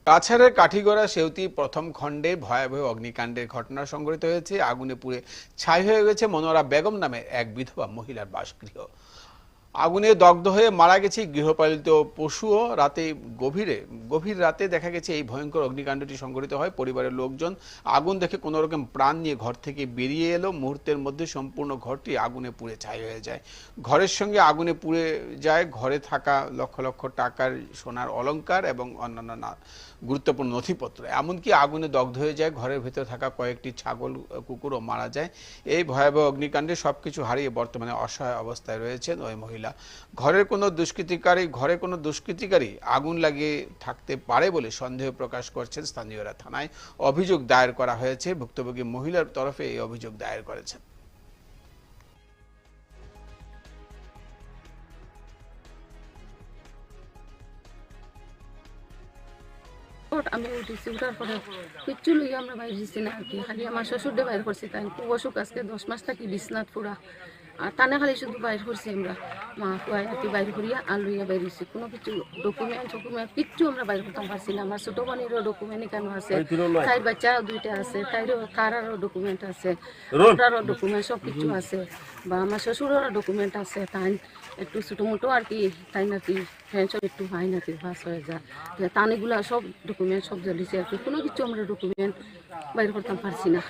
কাছাড়ের কাঠিগড়া সেউতি প্রথম খণ্ডে ভয়াবহ অগ্নিকাণ্ডের ঘটনা সংঘটিত হয়েছে। আগুনে পুড়ে ছাই হয়ে গেছে মনোয়ারা বেগম নামে এক বিধবা মহিলার বাসগৃহ। আগুনে দগ্ধ হয়ে মারা গেছে গৃহপালিত পশুও। গভীর রাতে দেখা গেছে এই ভয়ঙ্কর অগ্নিকাণ্ডটি সংঘটিত হয়। পরিবারের লোকজন আগুন দেখে কোনো রকম প্রাণ নিয়ে ঘর থেকে বেরিয়ে এলো। মুহূর্তের মধ্যে সম্পূর্ণ ঘরটি আগুনে পুড়ে ছাই হয়ে যায়। ঘরের সঙ্গে আগুনে পুড়ে যায় ঘরে থাকা লক্ষ লক্ষ টাকার সোনার অলংকার এবং অন্যান্য গুরুত্বপূর্ণ নথিপত্র। এমনকি আগুনে দগ্ধ হয়ে যায় ঘরের ভেতরে থাকা কয়েকটি ছাগল কুকুরও মারা যায়। এই ভয়াবহ অগ্নিকাণ্ডে সবকিছু হারিয়ে বর্তমানে অসহায় অবস্থায় রয়েছেন ওই মহিলা। ঘরে কোনো দুষ্কৃতিকারী আগুন লাগিয়ে থাকতে পারে বলে সন্দেহ প্রকাশ করছেন স্থানীয়রা। থানায় অভিযোগ দায়ের করা হয়েছে। ভুক্তভোগী মহিলার তরফে এই অভিযোগ দায়ের করেছেন। আমি উঠেছি, উঠার পরে কিচ্ছু লইয়া আমরা বাইরে দিচ্ছি না আর কি। খালি আমার শ্বশুরকে বাইর করছি, তাই খুব অসুখ, আজকে 10 মাস থাকি বিছনাথ পুরা। আর টানে খালি শুধু বাইর করছি আমরা, মা খুয়াই আর কি বাইর করিয়া আর লইয়া বাইরেছি। কোনো কিছু ডকুমেন্ট কিচ্ছু আমরা বাইর করতে পারছি না। আমার ছোটো বোনেরও ডকুমেন্ট কেন আছে, তাই বাচ্চা 2টা আছে, তারও ডকুমেন্ট আছে, ওটারও ডকুমেন্ট সব কিছু আছে, বা আমার শ্বশুরেরও ডকুমেন্ট আছে। তাই একটু ছোটো মোটো আর কি, তাই নাকি ফ্রেন্ডসও একটু হয় নাকি পাস হয়ে যায়। তানেগুলা সব ডকুমেন্ট সব জ্বলিছে আর কি। কোনো কিছু আমরা ডকুমেন্ট বাইর করতে পারছি না।